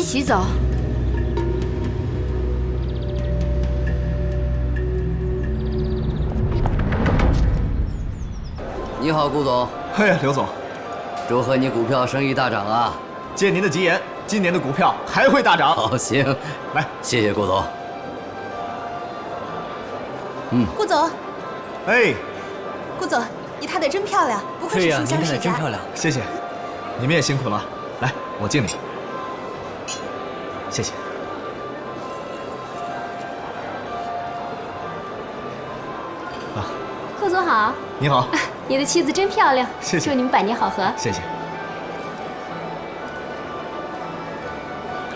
一起走。你好，顾总。嘿，刘总，祝贺你股票生意大涨啊！借您的吉言，今年的股票还会大涨。好，行，来，谢谢顾总。顾总，哎，顾总，你踏得真漂亮，不愧是书香世家。谢谢，你们也辛苦了。来，我敬你。谢谢。啊，顾总好。你好。你的妻子真漂亮，谢谢。祝你们百年好合。谢谢。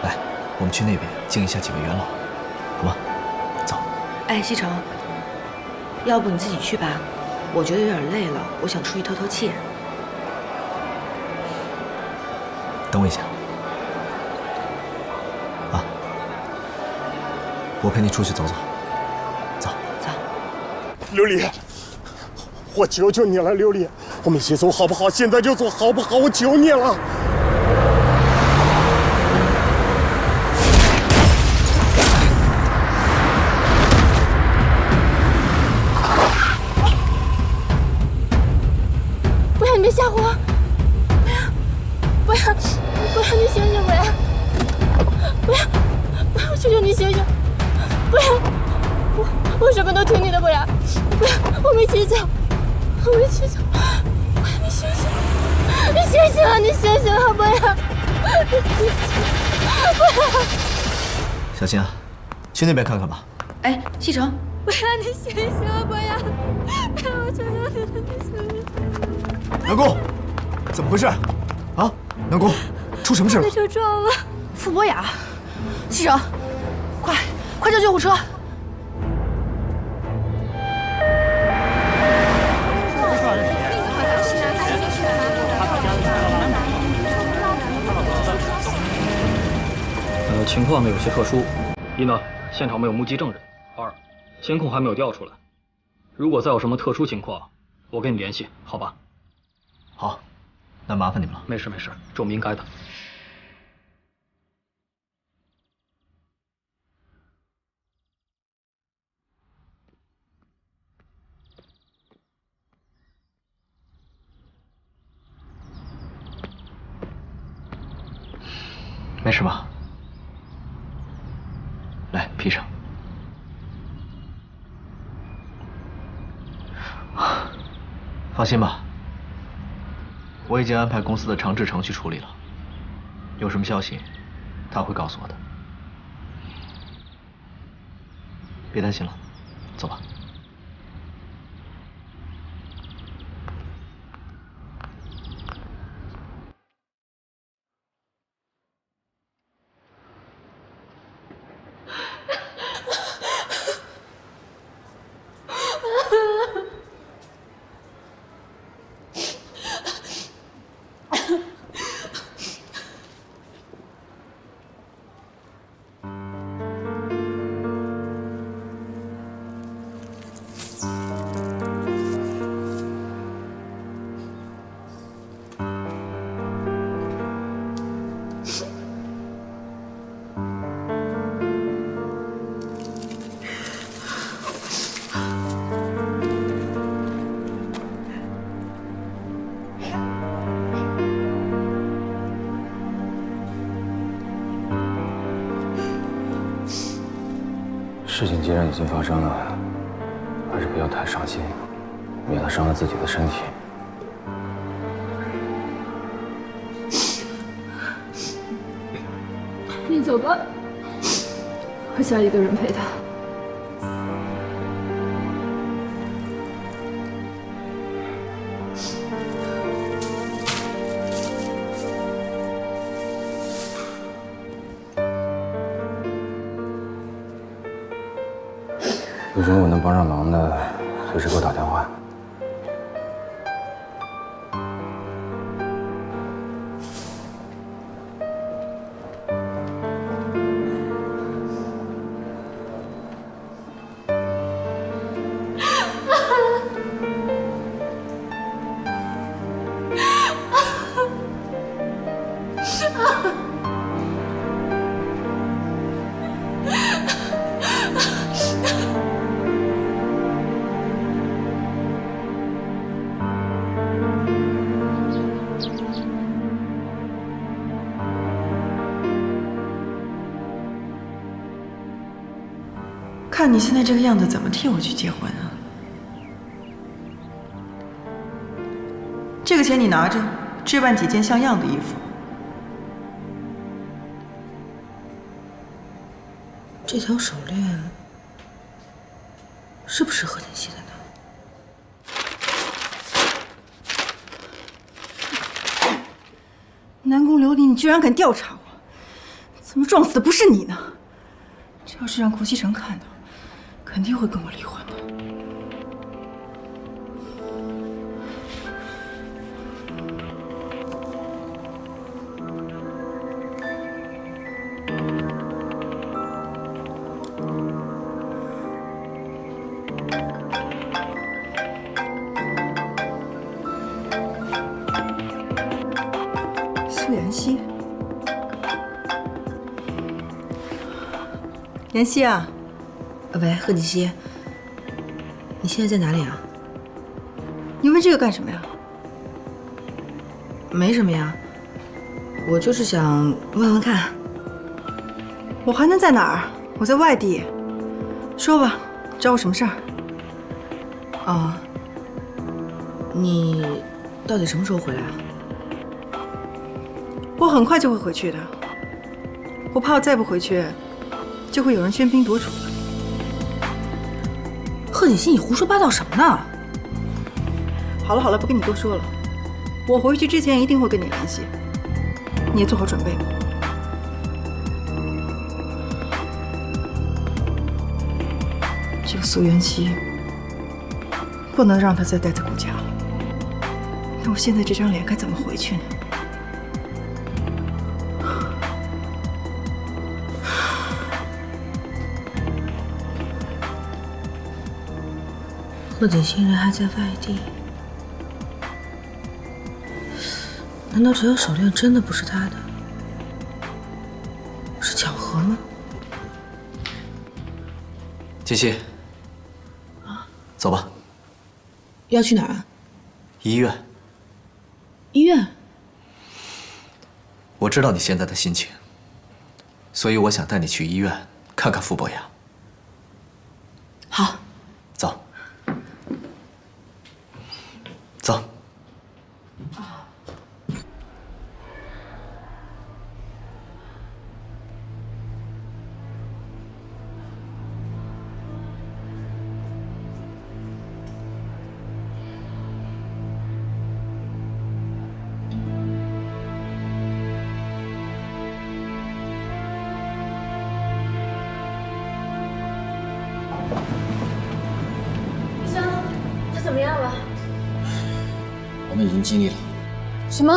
来，我们去那边敬一下几位元老，好吗？走。哎，西城，要不你自己去吧，我觉得有点累了，我想出去透透气。等我一下。啊，我陪你出去走走。走。走。琉璃，我求求你了，琉璃，我们一起走好不好？现在就走好不好？我求你了。不要，你别吓唬我！不要，你醒醒！不要！我求求你醒醒！不要！我什么都听你的！不要！我们一起走！你醒醒！你醒醒啊！你醒醒啊！不要！小心啊，去那边看看吧。哎，西城，不要！你醒醒啊！不要！我求求你了，你醒醒！南宫，怎么回事？啊，南宫，出什么事了？被车撞了。傅博雅，西城，快叫救护车！情况呢有些特殊，一呢，现场没有目击证人；二，监控还没有调出来。如果再有什么特殊情况，我跟你联系，好吧？好，那麻烦你们了。没事，这我们应该的。没事吧？来，披上。放心吧，我已经安排公司的长治程序处理了，有什么消息他会告诉我的。别担心了，走吧。事情既然已经发生了，还是不要太伤心，免得伤了自己的身体。你走吧，我想一个人陪他。有什么我能帮上忙的，随时给我打电话。看你现在这个样子，怎么替我去结婚啊？这个钱你拿着，置办几件像样的衣服。这条手链是不是贺锦熙的呢？南宫琉璃，你居然敢调查我？怎么撞死的不是你呢？这要是让顾西城看到，肯定会跟我离婚的。苏妍希，妍希啊，喂，贺锦熙，你现在在哪里啊？你问这个干什么呀？没什么呀，我就是想问问看。我还能在哪儿？我在外地。说吧，找我什么事儿？哦，你到底什么时候回来啊？我很快就会回去的。我怕我再不回去，就会有人喧宾夺主了。贺锦熙，你胡说八道什么呢？好了好了，不跟你多说了。我回去之前一定会跟你联系，你也做好准备吧。这个苏元熙，不能让他再待在顾家了。那我现在这张脸该怎么回去呢？贺锦熙人还在外地，难道这条手链真的不是他的？是巧合吗？锦溪，走吧，要去哪儿啊？医院。医院？我知道你现在的心情，所以我想带你去医院看看傅博雅。好，走。走。医生，他怎么样了？我们已经尽力了。什么？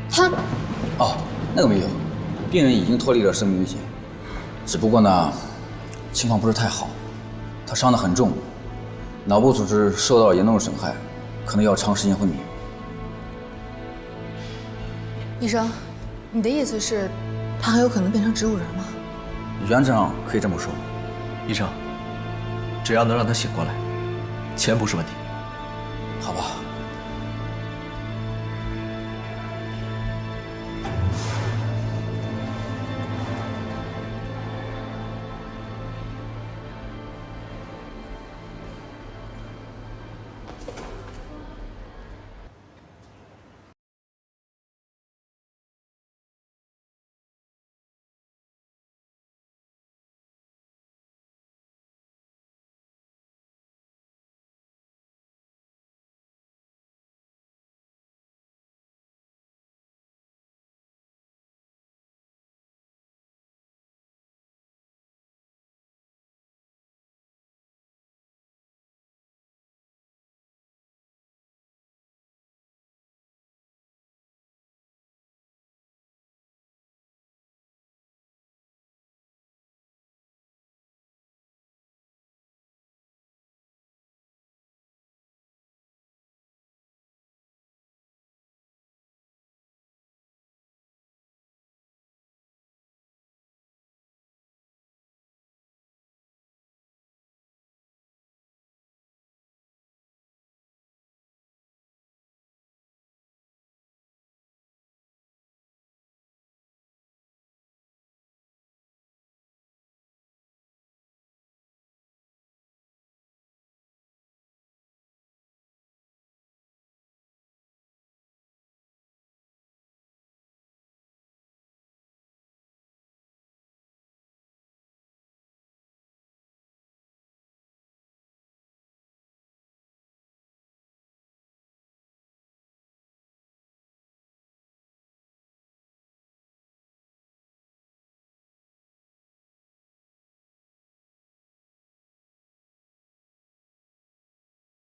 他……哦，那个没有，病人已经脱离了生命危险，只不过呢，情况不是太好，他伤得很重，脑部组织受到了严重损害，可能要长时间昏迷。医生，你的意思是，他很有可能变成植物人吗？原则上可以这么说。医生，只要能让他醒过来，钱不是问题。